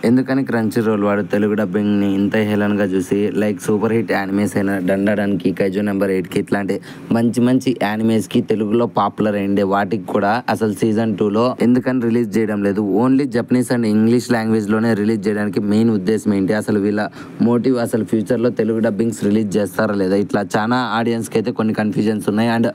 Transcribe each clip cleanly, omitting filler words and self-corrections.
ఎందుకని crunchy role వాడు తెలుగు డబ్బింగ్ని ఇంత హేళనగా చూసి లైక్ సూపర్ హిట్ యానిమేస్ అయిన డండాడానికి కైజో నెంబర్ 8కి ఇట్లాంటి మంచి మంచి యానిమేస్కి తెలుగులో పాపులర్ అయిండే వాటికి కూడా అసలు సీజన్ 2లో ఎందుకని రిలీజ్ చేయడం లేదు? ఓన్లీ జపనీస్ అండ్ ఇంగ్లీష్ లాంగ్వేజ్లోనే రిలీజ్ చేయడానికి మెయిన్ ఉద్దేశం ఏంటి? అసలు వీళ్ళ మోటివ్ అసలు ఫ్యూచర్లో తెలుగు డబ్బింగ్స్ రిలీజ్ చేస్తారా లేదా? ఇట్లా చాలా ఆడియన్స్కి అయితే కొన్ని కన్ఫ్యూజన్స్ ఉన్నాయి. అండ్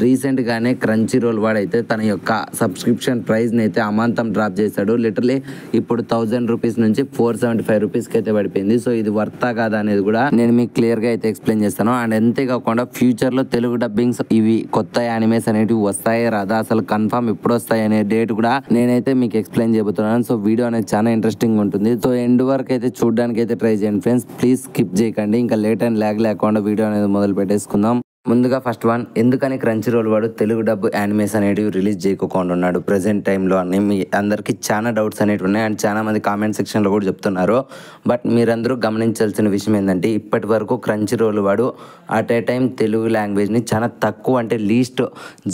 రీసెంట్గానే క్రంచీ రోల్ వాడైతే తన యొక్క సబ్స్క్రిప్షన్ ప్రైస్ని అయితే అమాంతం డ్రాప్ చేశాడు. లిటరలీ ఇప్పుడు 1000 రూపీస్ నుంచి 475 రూపీస్కి అయితే పడిపోయింది. సో ఇది వర్తా కాదా అనేది కూడా నేను మీకు క్లియర్గా అయితే ఎక్స్ప్లెయిన్ చేస్తాను. అండ్ అంతేకాకుండా ఫ్యూచర్లో తెలుగు డబ్బింగ్స్ ఇవి కొత్త యానిమేస్ అనేటివి వస్తాయే రాదా, అసలు కన్ఫర్మ్ ఎప్పుడు వస్తాయి అనే డేట్ కూడా నేనైతే మీకు ఎక్స్ప్లెయిన్ చేయబోతున్నాను. సో వీడియో అనేది చాలా ఇంట్రెస్టింగ్ ఉంటుంది. సో ఎండ్ వరకు అయితే చూడడానికి అయితే ట్రై చేయండి ఫ్రెండ్స్, ప్లీజ్ స్కిప్ చేయకండి. ఇంకా లేట్ అండ్ ల్యాగ్ లేకుండా వీడియో అనేది మొదలు పెట్టేసుకుందాం. ముందుగా ఫస్ట్ వన్, ఎందుకని క్రంచీ రోల్ వాడు తెలుగు డబ్బు యానిమేస్ అనేటివి రిలీజ్ చేయకుండా ఉన్నాడు ప్రెసెంట్ టైంలో అని మీ అందరికీ చాలా డౌట్స్ అనేవి ఉన్నాయి. అండ్ చాలా మంది కామెంట్ సెక్షన్లో కూడా చెప్తున్నారు. బట్ మీరందరూ గమనించాల్సిన విషయం ఏంటంటే ఇప్పటి వరకు క్రంచీ రోల్ వాడు అట్ ఏ టైం తెలుగు లాంగ్వేజ్ని చాలా తక్కువ, అంటే లీస్ట్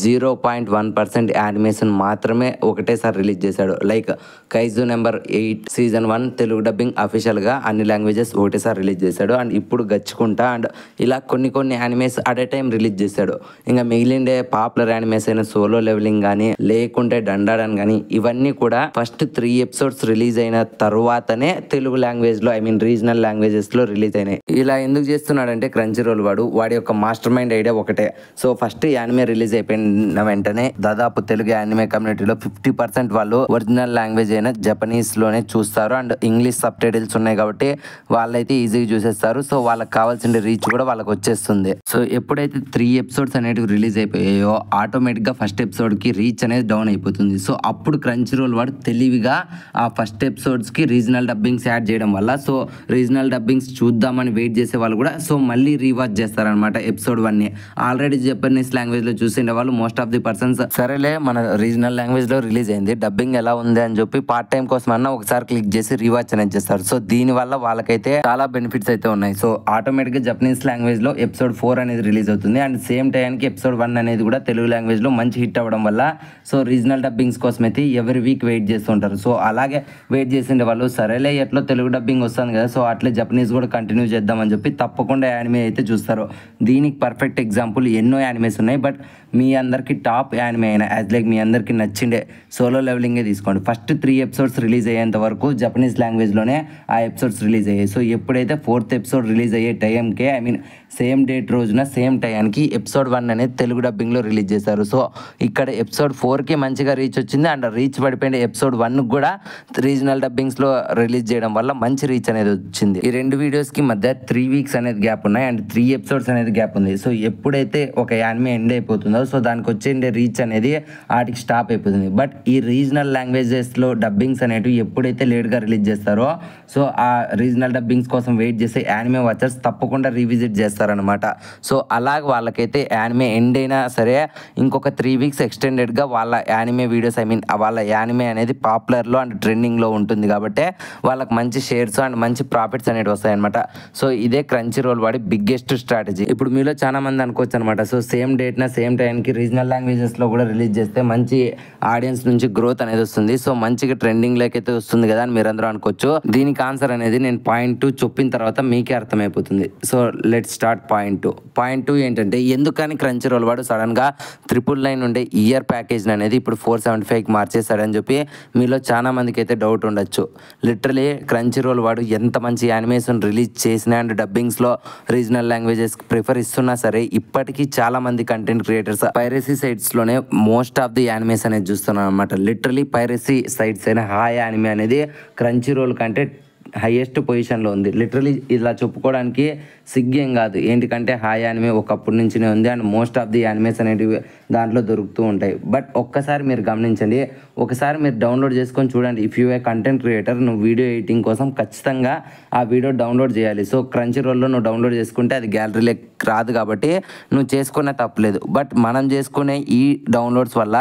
0.1% యానిమేషన్ మాత్రమే ఒకటేసారి రిలీజ్ చేశాడు. Like Kaiju number 8 season 1 Telugu dubbing అఫీషియల్గా అన్ని లాంగ్వేజెస్ ఒకటేసారి రిలీజ్ చేశాడు. అండ్ ఇప్పుడు గచ్చుకుంటా అండ్ ఇలా కొన్ని animes at a time release చేశాడు. ఇంకా మిగిలిండే పాపులర్ యానిమేస్ అయిన సోలో లెవెలింగ్ కానీ లేకుంటే డండాడన్ కానీ ఇవన్నీ కూడా ఫస్ట్ 3 ఎపిసోడ్స్ రిలీజ్ అయిన తర్వాతనే తెలుగు లాంగ్వేజ్ లో రీజనల్ లాంగ్వేజెస్ లో రిలీజ్ అయినాయి. ఇలా ఎందుకు చేస్తున్నాడంటే క్రంచీ రోల్ వాడి యొక్క మాస్టర్ మైండ్ ఐడియా ఒకటే. సో ఫస్ట్ యానిమే రిలీజ్ అయిపోయిన వెంటనే దాదాపు తెలుగు యానిమే కమ్యూనిటీలో 50% వాళ్ళు ఒరిజినల్ లాంగ్వేజ్ అయిన జపనీస్ లోనే చూస్తారు. అండ్ ఇంగ్లీష్ సబ్ టైటిల్స్ ఉన్నాయి కాబట్టి వాళ్ళైతే ఈజీగా చూసేస్తారు. సో వాళ్ళకి కావాల్సిన రీచ్ కూడా వాళ్ళకి వచ్చేస్తుంది. సో ఎప్పుడైతే 3 ఎపిసోడ్స్ అనేటివి రిలీజ్ అయిపోయాయో ఆటోమేటిక్గా ఫస్ట్ ఎపిసోడ్కి రీచ్ అనేది డౌన్ అయిపోతుంది. సో అప్పుడు క్రంచీ రోల్ వాడు తెలివిగా ఆ ఫస్ట్ ఎపిసోడ్స్కి రీజనల్ డబ్బింగ్స్ యాడ్ చేయడం వల్ల సో రీజనల్ డబ్బింగ్స్ చూద్దామని వెయిట్ చేసే వాళ్ళు కూడా సో మళ్ళీ రీవాచ్ చేస్తారనమాట ఎపిసోడ్ 1ని. ఆల్రెడీ జపనీస్ లాంగ్వేజ్లో చూసిండే వాళ్ళు మోస్ట్ ఆఫ్ ది పర్సన్స్ సరేలే మన రీజనల్ లాంగ్వేజ్లో రిలీజ్ అయింది, డబ్బింగ్ ఎలా ఉంది అని చెప్పి పార్ట్ టైం కోసం అన్న ఒకసారి క్లిక్ చేసి రీవాచ్ అనేది చేస్తారు. సో దీనివల్ల వాళ్ళకైతే చాలా బెనిఫిట్స్ అయితే ఉన్నాయి. సో ఆటోమేటిక్గా జపనీస్ లాంగ్వేజ్లో ఎపిసోడ్ 4 అనేది రిలీజ్ అవుతుంది. అండ్ సేమ్ టైంకి ఎపిసోడ్ 1 అనేది కూడా తెలుగు లాంగ్వేజ్లో మంచి హిట్ అవ్వడం వల్ల సో రీజనల్ డబ్బింగ్స్ కోసం అయితే ఎవరి వీక్ వెయిట్ చేస్తుంటారు. సో అలాగే వెయిట్ చేసిండే వాళ్ళు సరేలే ఎట్లా తెలుగు డబ్బింగ్ వస్తుంది కదా సో అట్లే జపనీస్ కూడా కంటిన్యూ చేద్దామని చెప్పి తప్పకుండా యానిమే అయితే చూస్తారు. దీనికి పర్ఫెక్ట్ ఎగ్జాంపుల్ ఎన్నో యానిమేస్ ఉన్నాయి. బట్ మీ అందరికి టాప్ యానిమే అయినా యాజ్ లైక్ మీ అందరికి నచ్చిండే సోలో లెవెలింగే తీసుకోండి. ఫస్ట్ 3 ఎపిసోడ్స్ రిలీజ్ అయ్యేంత వరకు జపనీస్ లాంగ్వేజ్లోనే ఆ ఎపిసోడ్స్ రిలీజ్ అయ్యాయి. సో ఎప్పుడైతే 4th ఎపిసోడ్ రిలీజ్ అయ్యే టైంకే సేమ్ డేట్ రోజున సేమ్ టైంకి ఎపిసోడ్ 1 అనేది తెలుగు డబ్బింగ్లో రిలీజ్ చేశారు. సో ఇక్కడ ఎపిసోడ్ 4కి మంచిగా రీచ్ వచ్చింది. అండ్ రీచ్ పడిపోయిన ఎపిసోడ్ 1 కూడా రీజనల్ డబ్బింగ్స్లో రిలీజ్ చేయడం వల్ల మంచి రీచ్ అనేది వచ్చింది. ఈ 2 వీడియోస్కి మధ్య 3 వీక్స్ అనేది గ్యాప్ ఉన్నాయి అండ్ 3 ఎపిసోడ్స్ అనేది గ్యాప్ ఉంది. సో ఎప్పుడైతే ఒక యానిమే ఎండ్ అయిపోతుందో సో దానికి వచ్చే రీచ్ అనేది వాటికి స్టాప్ అయిపోతుంది. బట్ ఈ రీజనల్ లాంగ్వేజెస్లో డబ్బింగ్స్ అనేవి ఎప్పుడైతే లేట్గా రిలీజ్ చేస్తారో సో ఆ రీజనల్ డబ్బింగ్స్ కోసం వెయిట్ చేసే యానిమే వాచర్స్ తప్పకుండా రీవిజిట్ చేస్తారనమాట. సో అలాగ వాళ్ళకైతే యానిమే ఎండ్ అయినా సరే ఇంకొక 3 వీక్స్ ఎక్స్టెండెడ్గా వాళ్ళ యానిమే వీడియోస్ వాళ్ళ యానిమే అనేది పాపులర్లో అండ్ ట్రెండింగ్లో ఉంటుంది కాబట్టి వాళ్ళకి మంచి షేర్స్ అండ్ మంచి ప్రాఫిట్స్ అనేవి వస్తాయన్నమాట. సో ఇదే క్రంచీ రోల్ వాడి బిగ్గెస్ట్ స్ట్రాటజీ. ఇప్పుడు మీలో చాలా మంది అనుకోవచ్చు అనమాట సో సేమ్ డేట్న సేమ్ టైంకి రీజనల్ లాంగ్వేజెస్లో కూడా రిలీజ్ చేస్తే మంచి ఆడియన్స్ నుంచి గ్రోత్ అనేది వస్తుంది, సో మంచిగా ట్రెండింగ్ లేకైతే వస్తుంది కదా అని మీరందరూ అనుకోవచ్చు. దీనికి ఆన్సర్ అనేది నేను పాయింట్ 2 చెప్పిన తర్వాత మీకే అర్థమైపోతుంది. So let's start point 2. Point 2 ఏంటంటే ఎందుకని క్రంచీ రోల్ వాడు సడన్గా 999 ఉండే ఇయర్ ప్యాకేజ్ అనేది ఇప్పుడు 475కి మార్చేస్తాడని చెప్పి మీలో చాలా మందికి అయితే డౌట్ ఉండొచ్చు. లిటరలీ క్రంచీ రోల్ వాడు ఎంత మంచి యానిమేషన్ రిలీజ్ చేసినా అండ్ డబ్బింగ్స్లో రీజనల్ లాంగ్వేజెస్ ప్రిఫర్ ఇస్తున్నా సరే ఇప్పటికీ చాలా మంది కంటెంట్ క్రియేటర్స్ పైరసీ సైట్స్లోనే మోస్ట్ ఆఫ్ ది యానిమేస్ అనేది చూస్తున్నాం అనమాట. లిటరలీ పైరసీ సైట్స్ అయిన హాయ్ యానిమే అనేది క్రంచీ రోల్ కంటే హైయెస్ట్ పొజిషన్లో ఉంది. లిటరలీ ఇలా చెప్పుకోవడానికి సిగ్గేం కాదు, ఏంటికంటే హాయ్ యానిమే ఒకప్పటి నుంచినే ఉంది and most of the animes అనేటివి దాంట్లో దొరుకుతూ ఉంటాయి. బట్ ఒక్కసారి మీరు గమనించండి, ఒకసారి మీరు డౌన్లోడ్ చేసుకొని చూడండి. If you A content creator నువ్వు వీడియో ఎడిటింగ్ కోసం ఖచ్చితంగా ఆ వీడియో డౌన్లోడ్ చేయాలి. సో క్రంచీ రోల్లో నువ్వు డౌన్లోడ్ చేసుకుంటే అది గ్యాలరీలో రాదు కాబట్టి నువ్వు చేసుకునే తప్పలేదు. బట్ మనం చేసుకునే ఈ డౌన్లోడ్స్ వల్ల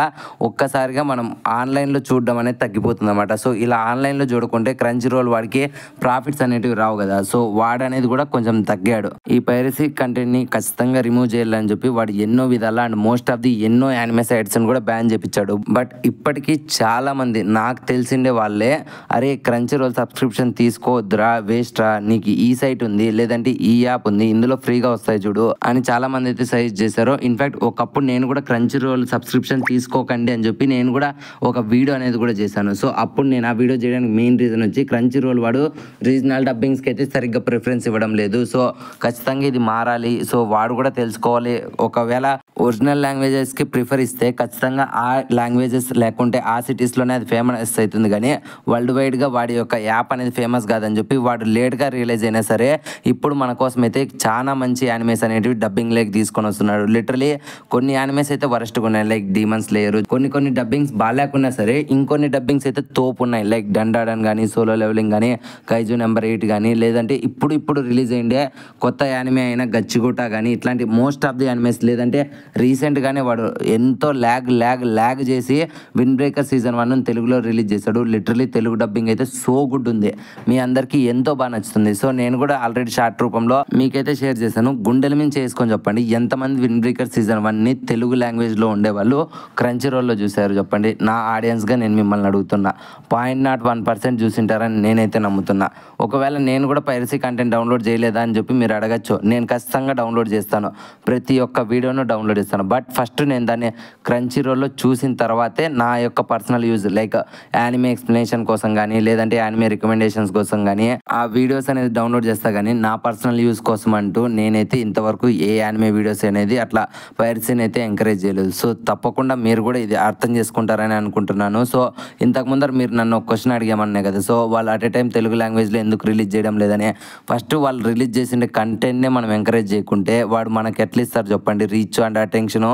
ఒక్కసారిగా మనం ఆన్లైన్లో చూడడం అనేది తగ్గిపోతుంది అనమాట. సో ఇలా ఆన్లైన్లో చూడకుంటే క్రంచీ రోల్ వాడికి ప్రాఫిట్స్ అనేటివి రావు కదా. సో వాడు అనేది కూడా కొంచెం తగ్గాడు. ఈ పైరసీ కంటెంట్ని ఖచ్చితంగా రిమూవ్ చేయాలని చెప్పి వాడు ఎన్నో విధాలా అండ్ మోస్ట్ ఆఫ్ ది ఎన్నో యానిమే సైట్స్ కూడా బ్యాన్ చేపించాడు. బట్ ఇప్పటికీ చాలా మంది నాకు తెలిసిండే వాళ్ళే అరే క్రంచీ రోల్ సబ్స్క్రిప్షన్ తీసుకోవద్దురా, వేస్ట్ రా, నీకు ఈ సైట్ ఉంది లేదంటే ఈ యాప్ ఉంది, ఇందులో ఫ్రీగా వస్తాయి చూడు అని చాలా మంది అయితే సజెస్ట్ చేశారు. ఇన్ఫాక్ట్ ఒకప్పుడు నేను కూడా క్రంచీ రోల్ సబ్స్క్రిప్షన్ తీసుకోకండి అని చెప్పి నేను కూడా ఒక వీడియో అనేది కూడా చేశాను. సో అప్పుడు నేను ఆ వీడియో చేయడానికి మెయిన్ రీజన్ వచ్చి క్రంచీ రోల్ వాడు రీజనల్ డబ్బింగ్స్కి అయితే సరిగ్గా ప్రిఫరెన్స్ ఇవ్వడం లేదు. సో ఖచ్చితంగా ఇది మారాలి. సో వాడు కూడా తెలుసుకోవాలి. ఒకవేళ ఒరిజినల్ లాంగ్వేజెస్కి ప్రిఫర్ ఇస్తే ఖచ్చితంగా ఆ లాంగ్వేజెస్ లేకుంటే ఆ సిటీస్లోనే అది ఫేమస్ అవుతుంది, కానీ వరల్డ్ వైడ్గా వాడి యొక్క యాప్ అనేది ఫేమస్ కాదని చెప్పి వాడు లేట్గా రియలైజ్ అయినా సరే ఇప్పుడు మన కోసం అయితే చాలా మంచి యానిమేస్ అనేటివి డబ్బింగ్ లేక్ తీసుకొని వస్తున్నాడు. లిటరలీ కొన్ని యానిమేస్ అయితే వరస్ట్గా ఉన్నాయి, లైక్ డీమన్ స్లేయర్. కొన్ని డబ్బింగ్స్ బాగాలేకున్నా సరే ఇంకొన్ని డబ్బింగ్స్ అయితే తోపు ఉన్నాయి, లైక్ డండాడన్ కానీ, సోలో లెవెలింగ్ కానీ, కైజు నెంబర్ 8 కానీ, లేదంటే ఇప్పుడు రిలీజ్ అయ్యిండే కొత్త యానిమే అయిన గచ్చిగుట కానీ, ఇట్లాంటి మోస్ట్ ఆఫ్ ది యానిమేస్. లేదంటే రీసెంట్గానే వాడు ఎంతో ల్యాగ్ చేసి విన్ బ్రేకర్ సీజన్ 1 తెలుగులో రిలీజ్ చేశాడు. లిటరలీ తెలుగు డబ్బింగ్ అయితే సో గుడ్ ఉంది, మీ అందరికీ ఎంతో బాగా నచ్చుతుంది. సో నేను కూడా ఆల్రెడీ షార్ట్ రూపంలో మీకైతే షేర్ చేశాను. గుండెల మీద చేసుకొని చెప్పండి, ఎంతమంది విన్ బ్రేకర్ సీజన్ 1ని తెలుగు లాంగ్వేజ్లో ఉండేవాళ్ళు క్రంచీ రోల్లో చూశారు చెప్పండి. నా ఆడియన్స్గా నేను మిమ్మల్ని అడుగుతున్నా, 0.01% చూసింటారని నేనైతే నమ్ముతున్నా. ఒకవేళ నేను కూడా పైరసీ కంటెంట్ డౌన్లోడ్ చేయలేదా అని చెప్పి మీరు అడగచ్చు. నేను ఖచ్చితంగా డౌన్లోడ్ చేస్తాను, ప్రతి ఒక్క వీడియోను డౌన్లోడ్ చేస్తాను. బట్ ఫస్ట్ నేను దాన్ని క్రంచీ రోల్లో చూసిన తర్వాతే నా యొక్క personal use like anime explanation కోసం కానీ, లేదంటే యానిమే రికమెండేషన్స్ కోసం కానీ ఆ వీడియోస్ అనేది డౌన్లోడ్ చేస్తా. కానీ నా పర్సనల్ యూజ్ కోసం అంటూ నేనైతే ఇంతవరకు ఏ యానిమే వీడియోస్ అనేది అట్లా పైరసీని అయితే ఎంకరేజ్ చేయలేదు. సో తప్పకుండా మీరు కూడా ఇది అర్థం చేసుకుంటారని అనుకుంటున్నాను. సో ఇంతకు ముందర మీరు నన్ను ఒక క్వశ్చన్ అడిగామన్నాయి కదా, సో వాళ్ళు అట్ ఏ టైం తెలుగు లాంగ్వేజ్లో ఎందుకు రిలీజ్ చేయడం లేదని. ఫస్ట్ వాళ్ళు రిలీజ్ చేసిన కంటెంట్నే మనం ఎంకరేజ్ చేయకుంటే వాడు మనకి ఎట్లా ఇస్తారు చెప్పండి రీచ్ అండ్ అటెన్షన్.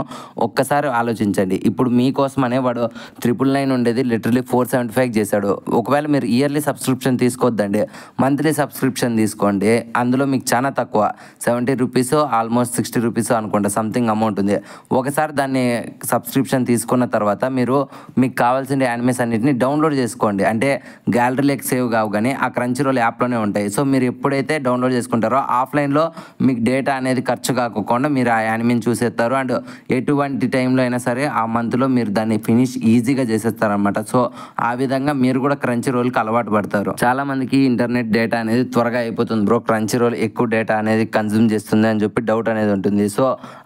ఒక్కసారి ఆలోచించండి. ఇప్పుడు మీకోసమనే వాడు 999 ఉండేది లిటరలీ 475 చేశాడు. ఒకవేళ మీరు ఇయర్లీ సబ్స్క్రిప్షన్ తీసుకోవద్దండి, మంత్లీ సబ్స్క్రిప్షన్ తీసుకోండి. అందులో మీకు చాలా తక్కువ 70 రూపీస్, ఆల్మోస్ట్ 60 రూపీస్ అనుకుంటా సంథింగ్ అమౌంట్ ఉంది. ఒకసారి దాన్ని సబ్స్క్రిప్షన్ తీసుకున్న తర్వాత మీకు కావాల్సిన యానిమేస్ అన్నిటిని డౌన్లోడ్ చేసుకోండి. అంటే గ్యాలరీలోకి సేవ్ కావు కానీ ఆ క్రంచీ రోల్ యాప్లోనే ఉంటాయి. సో మీరు ఎప్పుడైతే డౌన్లోడ్ చేసుకుంటారో ఆఫ్లైన్లో మీకు డేటా అనేది ఖర్చు కాకుండా మీరు ఆ యానిమేని చూసేస్తారు. అండ్ ఎటువంటి టైంలో అయినా సరే ఆ మంత్లో మీరు దాన్ని ఫినిష్ ఈజీగా చేసేస్తారనమాట. సో ఆ విధంగా మీరు కూడా క్రంచీ రోల్కి అలవాటు పడతారు. చాలా మందికి ఇంటర్నెట్ డేటా అనేది త్వరగా అయిపోతుంది బ్రో, క్రంచీ రోల్ ఎక్కువ డేటా అనేది కన్జ్యూమ్ చేస్తుంది అని చెప్పి డౌట్ అనేది ఉంటుంది. సో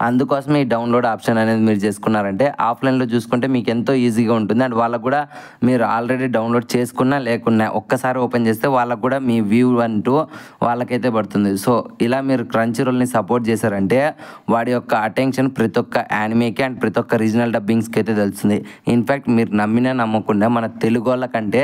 అందుకోసమే ఈ డౌన్లోడ్ ఆప్షన్ అనేది మీరు చేసుకున్నారంటే ఆఫ్లైన్లో చూసుకుంటే మీకు ఎంతో ఈజీగా ఉంటుంది. అండ్ వాళ్ళకు కూడా మీరు ఆల్రెడీ డౌన్లోడ్ చేసుకున్నా లేకున్నా ఒక్కసారి ఓపెన్ చేస్తే వాళ్ళకు కూడా మీ వ్యూ అంటూ వాళ్ళకైతే పడుతుంది. సో ఇలా మీరు క్రంచీ రోల్ని సపోర్ట్ చేశారంటే వాడి యొక్క అటెన్షన్ ప్రతి ఒక్క యానిమేకి అండ్ ప్రతి ఒక్క రీజనల్ డబ్బింగ్స్కి అయితే తెలుస్తుంది. ఇన్ఫ్యాక్ట్ మీరు నమ్మినా నమ్మకుండా మన తెలుగు వాళ్ళ కంటే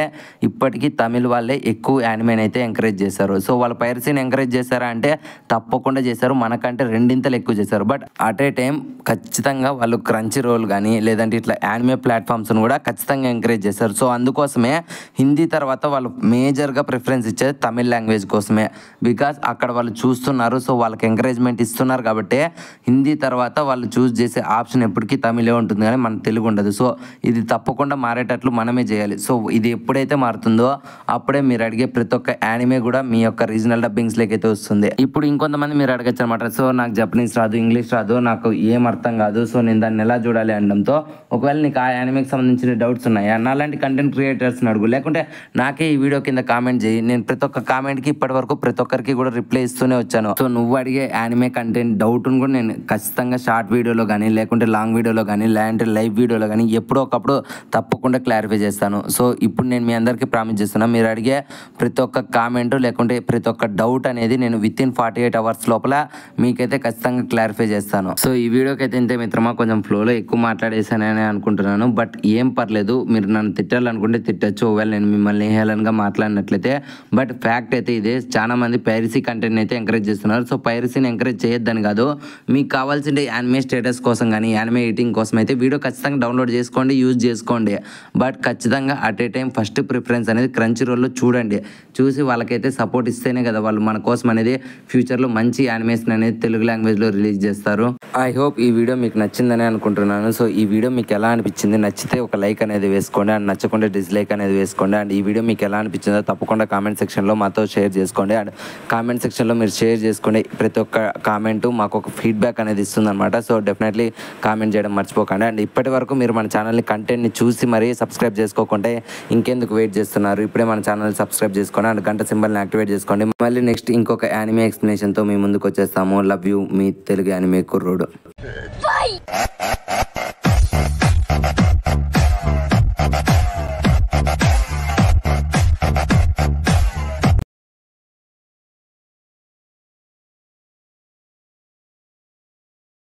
ఇప్పటికీ తమిళ వాళ్ళే ఎక్కువ యానిమేని అయితే ఎంకరేజ్ చేశారు. సో వాళ్ళ పైరసీని ఎంకరేజ్ చేశారా అంటే తప్పకుండా చేశారు, మనకంటే రెండింతలు ఎక్కువ చేశారు. బట్ అట్ ఏ టైం ఖచ్చితంగా వాళ్ళు క్రంచీ రోల్ కానీ లేదంటే ఇట్లా యానిమే ప్లాట్ఫామ్స్ను కూడా ఖచ్చితంగా ఎంకరేజ్ చేశారు. సో అందుకోసమే హిందీ తర్వాత వాళ్ళు మేజర్గా ప్రిఫరెన్స్ ఇచ్చేది తమిళ లాంగ్వేజ్ కోసమే. బికాస్ అక్కడ వాళ్ళు చూస్తున్నారు, సో వాళ్ళకి ఎంకరేజ్మెంట్ ఇస్తున్నారు కాబట్టి హిందీ తర్వాత వాళ్ళు చూస్ చేసే ఆప్షన్ ఎప్పటికీ తమిళే ఉంటుంది కానీ మన తెలుగు ఉండదు. సో ఇది తప్పకుండా మారేటట్లు మనమే చేయాలి. సో ఇది ఎప్పుడైతే మారుతుందో అప్పుడే మీరు అడిగే ప్రతి ఒక్క యానిమే కూడా మీ యొక్క రీజనల్ డబ్బింగ్స్లోకి అయితే వస్తుంది. ఇప్పుడు ఇంకొంతమంది మీరు అడగచ్చు అనమాట, సో నాకు జపనీస్ రాదు, ఇంగ్లీష్ రాదు, నాకు ఏం అర్థం కాదు, సో నేను దాన్ని ఎలా చూడాలి అనడంతో ఒకవేళ నీకు ఆ యానిమేకి సంబంధించిన డౌట్స్ ఉన్నాయా నాలాంటి కంటెంట్ క్రియేటర్స్ని అడుగు, లేకుంటే నాకే ఈ వీడియో కింద కామెంట్ చేయి. నేను ప్రతి ఒక్క కామెంట్కి ఇప్పటి వరకు ప్రతి ఒక్కరికి కూడా రిప్లై ఇస్తూనే వచ్చాను. సో నువ్వు అడిగే యానిమే కంటెంట్ డౌట్ను కూడా నేను ఖచ్చితంగా షార్ట్ వీడియోలో కానీ లేకుంటే లాంగ్ వీడియోలో కానీ లేదంటే లైవ్ వీడియోలో కానీ ఎప్పుడో ఒకప్పుడు తప్పకుండా క్లారిఫై చేస్తాను. సో ఇప్పుడు నేను మీ అందరికీ ప్రామిస్ చేస్తున్నా, మీరు అడిగే ప్రతి ఒక్క కామెంట్ లేకుంటే ప్రతి ఒక్క డౌట్ అనేది నేను వితిన్ 48 అవర్స్ లోపల మీకైతే ఖచ్చితంగా క్లారిఫై చేస్తాను. సో ఈ వీడియోకి అయితే ఇంతే మిత్రమా, కొంచెం ఫ్లోలో ఎక్కువ మాట్లాడేసానని అనుకుంటున్నాను. బట్ ఏం పర్లేదు, మీరు నన్ను తిట్టాలనుకుంటే తిట్టచ్చు ఒకవేళ నేను మిమ్మల్ని హేళనగా మాట్లాడినట్లయితే. బట్ ఫ్యాక్ట్ అయితే ఇదే, చాలా మంది పైరసీ కంటెంట్ అయితే ఎంకరేజ్ చేస్తున్నారు. సో పైరసీని ఎంకరేజ్ చేయొద్దని కాదు, మీకు కావాల్సిన యానిమే స్టేటస్ కోసం కానీ యానిమే ఎడిటింగ్ కోసం అయితే వీడియో ఖచ్చితంగా డౌన్లోడ్ చేసుకోండి, యూజ్ చేసుకోండి. బట్ ఖచ్చితంగా at a time first preference అనేది క్రంచీ రోల్లో చూడండి. చూసి వాళ్ళకైతే సపోర్ట్ ఇస్తేనే కదా వాళ్ళు మన కోసం అనేది ఫ్యూచర్లో మంచి యానిమేషన్ అనేది తెలుగు లాంగ్వేజ్లో రిలీజ్ చేస్తారు. ఐ హోప్ ఈ వీడియో మీకు నచ్చిందని అనుకుంటున్నాను. సో ఈ వీడియో మీకు ఎలా అనిపించింది, నచ్చితే ఒక లైక్ అనేది వేసుకోండి, అండ్ నచ్చకుండా డిస్లైక్ అనేది వేసుకోండి. అండ్ ఈ వీడియో మీకు ఎలా అనిపించిందో తప్పకుండా తప్పకుండా కామెంట్ సెక్షన్లో మాతో షేర్ చేసుకోండి. అండ్ కామెంట్ సెక్షన్లో మీరు షేర్ చేసుకోండి, ప్రతి ఒక్క కామెంటు మాకు ఒక ఫీడ్బ్యాక్ అనేది ఇస్తుందన్నమాట. సో డెఫినెట్లీ కామెంట్ చేయడం మర్చిపోకండి. అండ్ ఇప్పటి వరకు మీరు మన ఛానల్ని కంటెంట్ని చూసి మరీ సబ్స్క్రైబ్ చేసుకోకుంటే ఇంకెందుకు వెయిట్ చేస్తున్నారు? ఇప్పుడే మన ఛానల్ సబ్స్క్రైబ్ చేసుకోండి అండ్ గంట సింబల్ని యాక్టివేట్ చేసుకోండి. మళ్ళీ నెక్స్ట్ ఇంకొక యానిమే ఎక్స్ప్లెనేషన్తో మీ ముందుకు వచ్చేస్తాము. Love you, me Telugu anime కుర్రోడు.